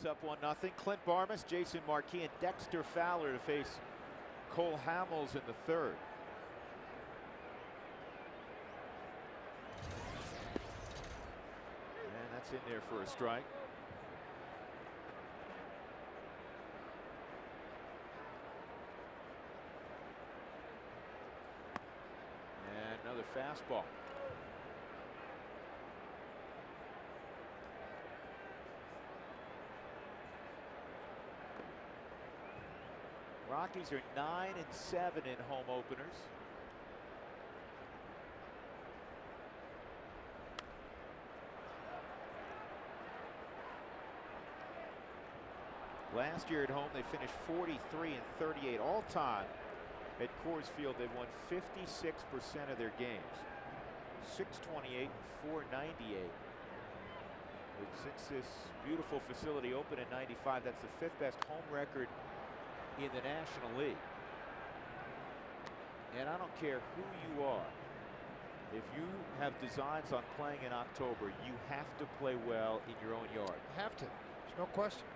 Rockies up 1-0. Clint Barmas, Jason Marquis, and Dexter Fowler to face Cole Hamels in the third. And that's in there for a strike. And another fastball. Rockies are 9-7 in home openers. Last year at home, they finished 43-38 all time. At Coors Field, they've won 56% of their games. 628 and 498. But since this beautiful facility opened in '95, that's the 5th best home record in the National League. And I don't care who you are. If you have designs on playing in October, you have to play well in your own yard. Have to. There's no question.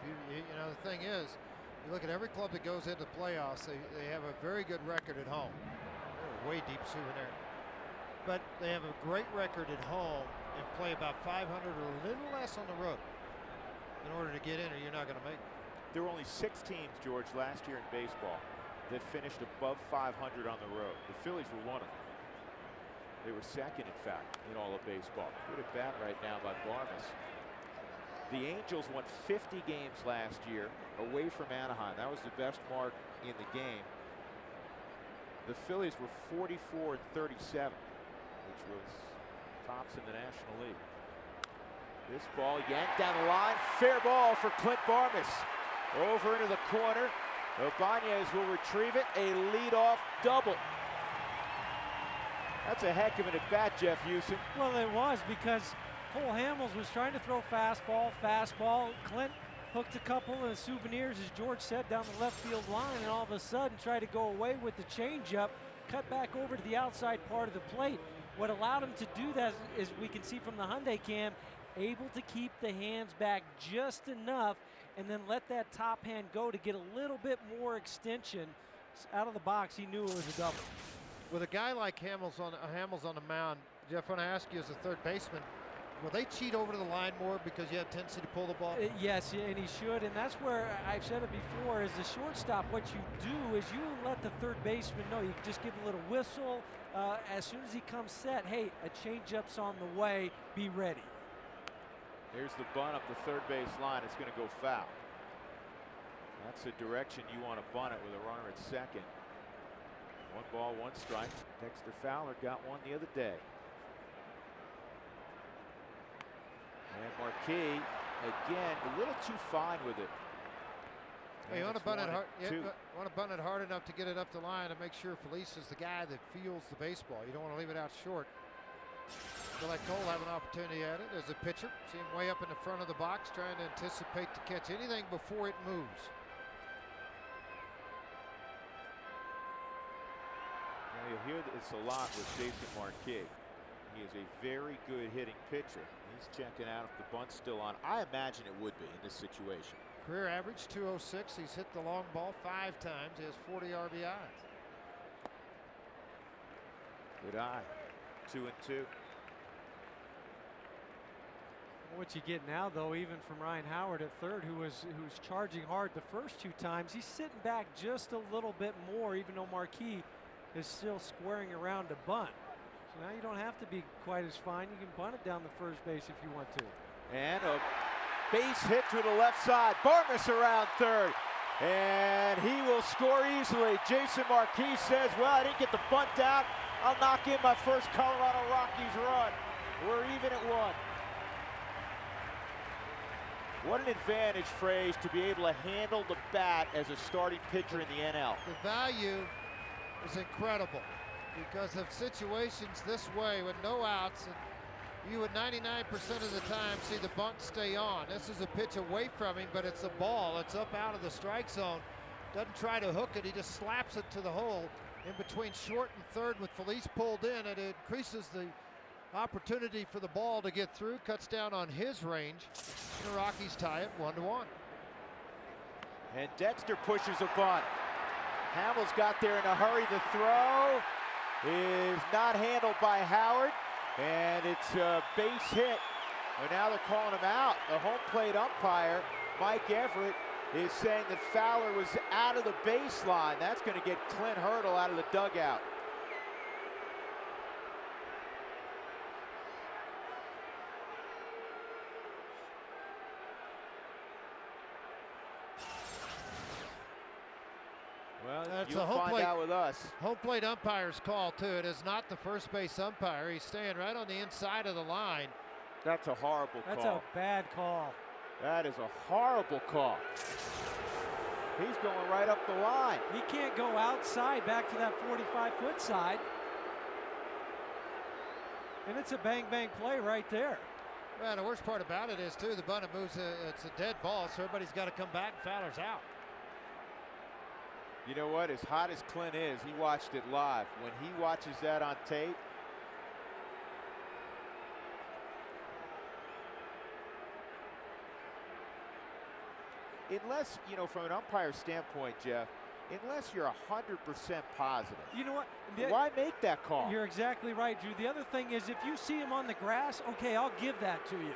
You know, the thing is, you look at every club that goes into playoffs, they have a very good record at home. They're way deep souvenir. But they have a great record at home and play about 500 or a little less on the road in order to get in, or you're not going to make it. There were only 6 teams, George, last year in baseball that finished above 500 on the road. The Phillies were one of them. They were second, in fact, in all of baseball. Good at bat right now by Barmas. The Angels won 50 games last year away from Anaheim. That was the best mark in the game. The Phillies were 44-37, which was tops in the National League. This ball yanked down the line. Fair ball for Clint Barmas. Over into the corner. Ibanez will retrieve it. A leadoff double. That's a heck of an at-bat, Jeff Houston. Well, it was, because Cole Hamels was trying to throw fastball. Clint hooked a couple of souvenirs, as George said, down the left field line, and all of a sudden tried to go away with the changeup, cut back over to the outside part of the plate. What allowed him to do that is, we can see from the Hyundai cam, able to keep the hands back just enough and then let that top hand go to get a little bit more extension. Out of the box, he knew it was a double. With a guy like Hamels on the mound, Jeff, I want to ask you as a third baseman, will they cheat over to the line more because you have a tendency to pull the ball? Yes, and he should, and that's where I've said it before, as a shortstop, what you do is you let the third baseman know. You just give a little whistle. As soon as he comes set, hey, a changeup's on the way, be ready. Here's the bunt up the third base line. It's going to go foul. That's the direction you want to bunt it, with a runner at second. 1 ball, 1 strike. Dexter Fowler got one the other day. And Marquis, again, a little too fine with it. Hey, you want to bunt it hard. You want to bunt it hard enough to get it up the line and make sure Felice is the guy that feels the baseball. You don't want to leave it out short. So let Cole have an opportunity at it as a pitcher. See him way up in the front of the box, trying to anticipate to catch anything before it moves. Now you'll hear this a lot with Jason Marquis. He is a very good hitting pitcher. He's checking out if the bunt's still on. I imagine it would be in this situation. Career average 206. He's hit the long ball 5 times. He has 40 RBIs. Good eye. 2-2. What you get now, though, even from Ryan Howard at third, who's charging hard the first 2 times, he's sitting back just a little bit more, even though Marquis is still squaring around to bunt. So now you don't have to be quite as fine. You can bunt it down the first base if you want to. And a base hit to the left side. Barmas around third. And he will score easily. Jason Marquis says, well, I didn't get the bunt down. I'll knock in my first Colorado Rockies run. We're even at 1. What an advantage, Fraze, to be able to handle the bat as a starting pitcher in the NL. The value is incredible because of situations this way with no outs, and you would 99% of the time see the bunt stay on. This is a pitch away from him, but it's a ball. It's up out of the strike zone. Doesn't try to hook it. He just slaps it to the hole in between short and third with Felice pulled in, and it increases the Opportunity for the ball to get through, cuts down on his range. The Rockies tie it 1-1. And Dexter pushes a bunt. Hamels got there in a hurry. The throw is not handled by Howard, and it's a base hit. And now they're calling him out. The home plate umpire, Mike Everett, is saying that Fowler was out of the baseline. That's going to get Clint Hurdle out of the dugout. Well, that's you'll a home find plate, out with us. Home plate umpire's call, too. It is not the first base umpire. He's staying right on the inside of the line. That's a horrible call. That's a bad call. That is a horrible call. He's going right up the line. He can't go outside back to that 45-foot side. And it's a bang-bang play right there. Well, the worst part about it is, too, the bunt moves. It's a dead ball, so everybody's got to come back, and Fowler's out. You know what? As hot as Clint is, he watched it live. When he watches that on tape, unless, you know, from an umpire standpoint, Jeff, unless you're 100% positive, you know what? Why make that call? You're exactly right, Drew. The other thing is, if you see him on the grass, okay, I'll give that to you.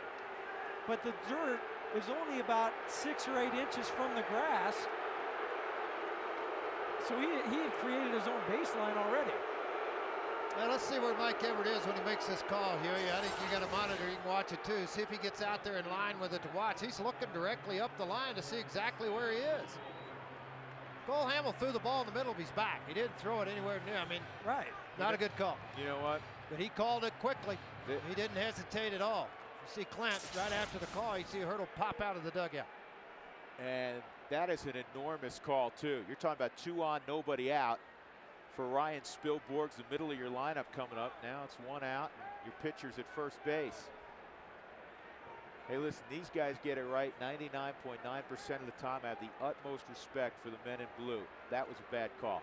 But the dirt is only about 6 or 8 inches from the grass. So he had created his own baseline already. Now let's see where Mike Everett is when he makes this call, Huey. I think you got a monitor, you can watch it too. See if he gets out there in line with it to watch. He's looking directly up the line to see exactly where he is. Cole Hamel threw the ball in the middle of his back. He didn't throw it anywhere near. I mean, right. Not a good call. You know what? But he called it quickly. He didn't hesitate at all. You see Clint right after the call, you see Hurdle pop out of the dugout. And that is an enormous call, too. You're talking about 2 on, nobody out. For Ryan Spilborgh's the middle of your lineup coming up. Now it's 1 out, and your pitcher's at first base. Hey, listen, these guys get it right 99.9% of the time. I have the utmost respect for the men in blue. That was a bad call.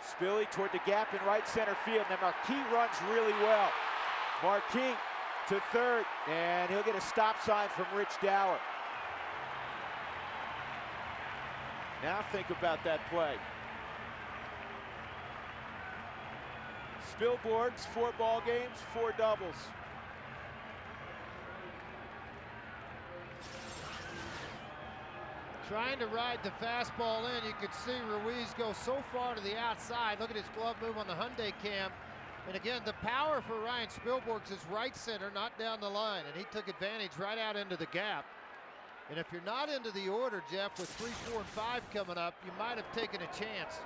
Spilly toward the gap in right center field. Now Marquis runs really well. Marquis to third, and he'll get a stop sign from Rich Dower. Now think about that play. Spilborgh's 4 ball games, 4 doubles. Trying to ride the fastball in. You could see Ruiz go so far to the outside. Look at his glove move on the Hyundai cam. And again, the power for Ryan Spilborgh's is right center, not down the line. And he took advantage right out into the gap. And if you're not into the order, Jeff, with 3, 4, and 5 coming up, you might have taken a chance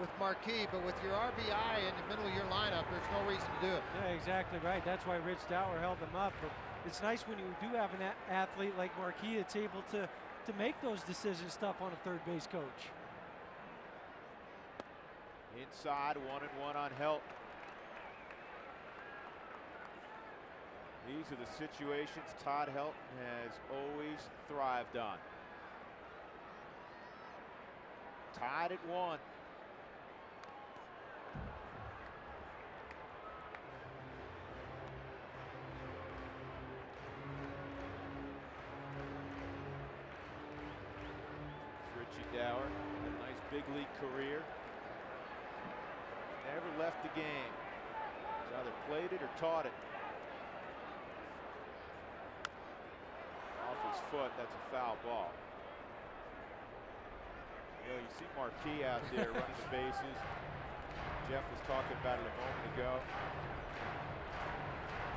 with Marquis, but with your RBI in the middle of your lineup, there's no reason to do it. Yeah, exactly right. That's why Rich Dower held him up. But it's nice when you do have an athlete like Marquis that's able to make those decisions tough on a third base coach. Inside, 1-1 on Helton. These are the situations Todd Helton has always thrived on. Tied at 1. Richie Dower, a nice big league career. Never left the game. He's either played it or taught it. Off his foot, that's a foul ball. You know, you see Marquis out there running the bases. Jeff was talking about it a moment ago.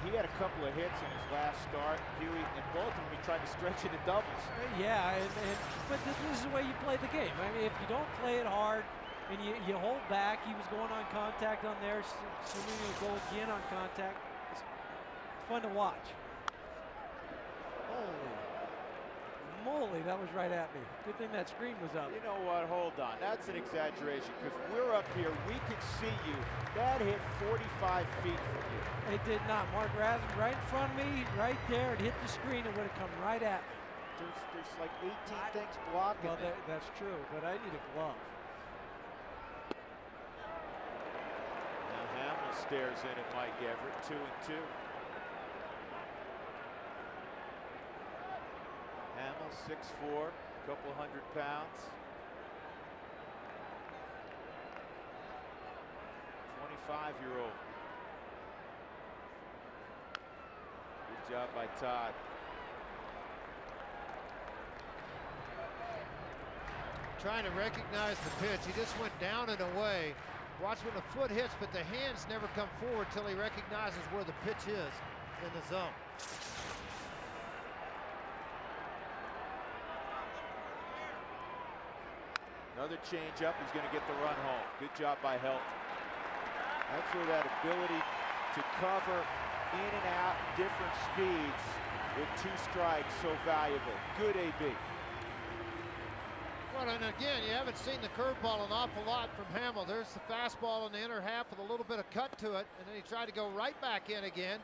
He had a couple of hits in his last start, Huey, and both of them he tried to stretch into doubles. Yeah, but this is the way you play the game. I mean, if you don't play it hard and you hold back, he was going on contact on there, assuming he'll go again on contact. It's fun to watch. Holy moly, that was right at me. Good thing that screen was up. You know what, hold on. That's an exaggeration because we're up here, we could see you. That hit 45 feet from you. It did not. Mark Rasmus right in front of me, right there. It hit the screen. It would have come right at me. There's like 18 things blocking Well, it. that's true, but I need a glove. stares in at Mike Everett, 2-2. Hamill, 6'4", couple 100 pounds. 25-year-old. Good job by Todd. Trying to recognize the pitch. He just went down and away. Watch when the foot hits, but the hands never come forward till he recognizes where the pitch is in the zone. Another changeup. He's going to get the run home. Good job by Helton. That's where that ability to cover in and out different speeds with 2 strikes so valuable. Good AB. Well, and again, you haven't seen the curveball an awful lot from Hamill. There's the fastball in the inner half with a little bit of cut to it, and then he tried to go right back in again.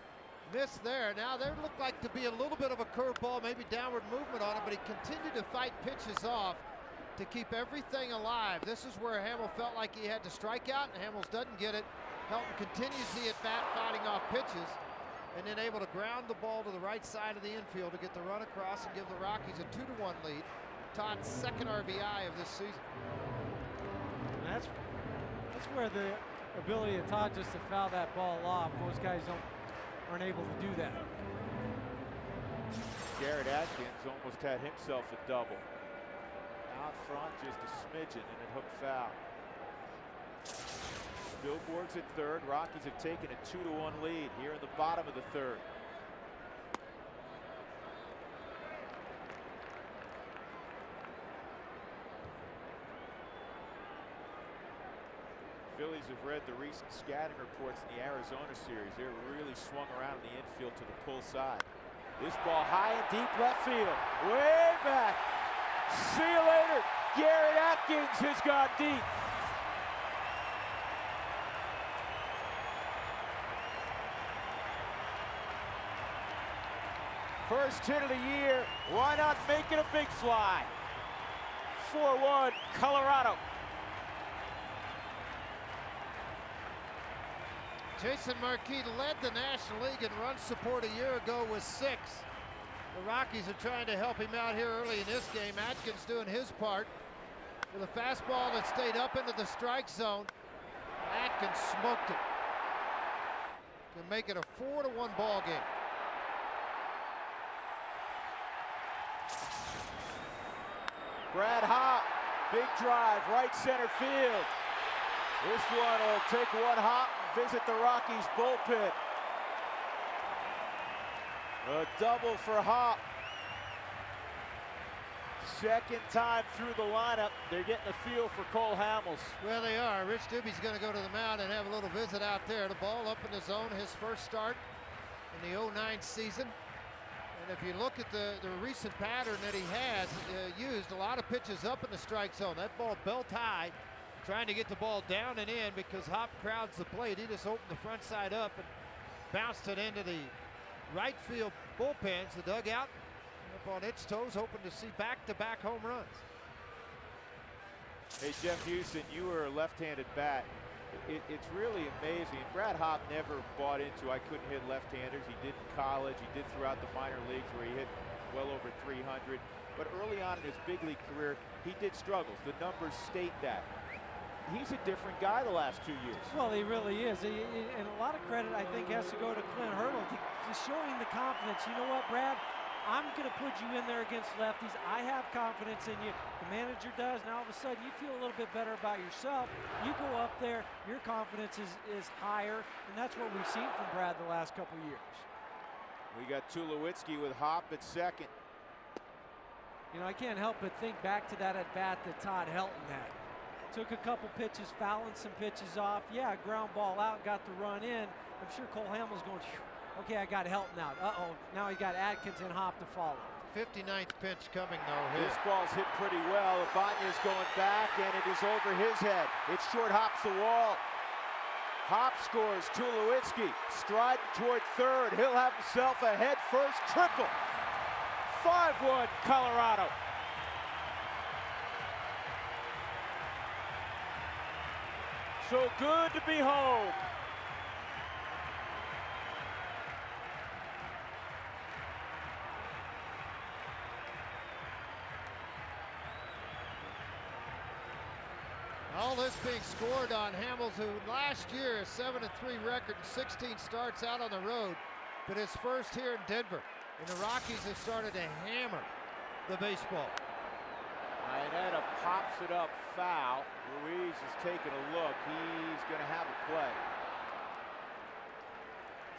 Missed there. Now there looked like to be a little bit of a curveball, maybe downward movement on it, but he continued to fight pitches off to keep everything alive. This is where Hamill felt like he had to strike out, and Hamills doesn't get it. Helton continues the at-bat, fighting off pitches, and then able to ground the ball to the right side of the infield to get the run across and give the Rockies a 2-1 lead. Todd's second RBI of this season. And that's where the ability of Todd just to foul that ball off. Most guys aren't able to do that. Garrett Atkins almost had himself a double. Out front, just a smidgen, and it hooked foul. Billboard's at third. Rockies have taken a 2-1 lead here in the bottom of the third. Phillies have read the recent scouting reports in the Arizona series. They're really swung around in the infield to the pull side. This ball high and deep left field. Way back. See you later. Garrett Atkins has gone deep. First hit of the year. Why not make it a big fly? 4-1 Colorado. Jason Marquis led the National League in run support a year ago with 6. The Rockies are trying to help him out here early in this game. Atkins doing his part with a fastball that stayed up into the strike zone. Atkins smoked it to make it a 4-1 ball game. Brad Hop, big drive, right center field. This one will take one hop and visit the Rockies bullpen. A double for Hop. Second time through the lineup. They're getting a feel for Cole Hamels. Well, they are. Rich Doobie's going to go to the mound and have a little visit out there. The ball up in the zone, his first start in the 09 season. And if you look at the recent pattern that he has used, a lot of pitches up in the strike zone. That ball belt high, trying to get the ball down and in because Hop crowds the plate. He just opened the front side up and bounced it into the right field bullpens, the dugout, up on its toes, hoping to see back-to-back home runs. Hey, Jeff Houston, you were a left-handed bat. It's really amazing. Brad Hop never bought into I couldn't hit left-handers. He did in college. He did throughout the minor leagues where he hit well over 300. But early on in his big league career, he did struggles. The numbers state that. He's a different guy the last 2 years. Well, he really is. And a lot of credit, I think, has to go to Clint Hurdle to showing the confidence. You know what, Brad? I'm going to put you in there against lefties. I have confidence in you. The manager does. Now, all of a sudden, you feel a little bit better about yourself. You go up there, your confidence is higher, and that's what we've seen from Brad the last couple years. We got Tulowitzki with Hop at second. You know, I can't help but think back to that at-bat that Todd Helton had. Took a couple pitches, fouling some pitches off. Yeah, ground ball out, got the run in. I'm sure Cole Hamels going, okay, I got Helton out. Uh-oh, now he got Atkins and Hop to follow. 59th pitch coming, though. This ball's hit pretty well. Ibanez's going back, and it is over his head. It short hops the wall. Hop scores. Tulowitzki striding toward third. He'll have himself a head-first triple. 5-1 Colorado. So good to be home. All this being scored on Hamels, who last year a 7-3 record and 16 starts out on the road, but his first here in Denver. And the Rockies have started to hammer the baseball. Iannetta pops it up foul. Ruiz is taking a look. He's going to have a play.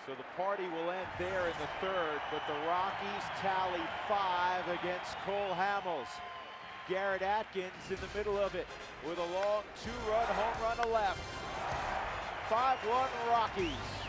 So the party will end there in the third, but the Rockies tally 5 against Cole Hamels. Garrett Atkins in the middle of it with a long 2-run home run to left. 5-1 Rockies.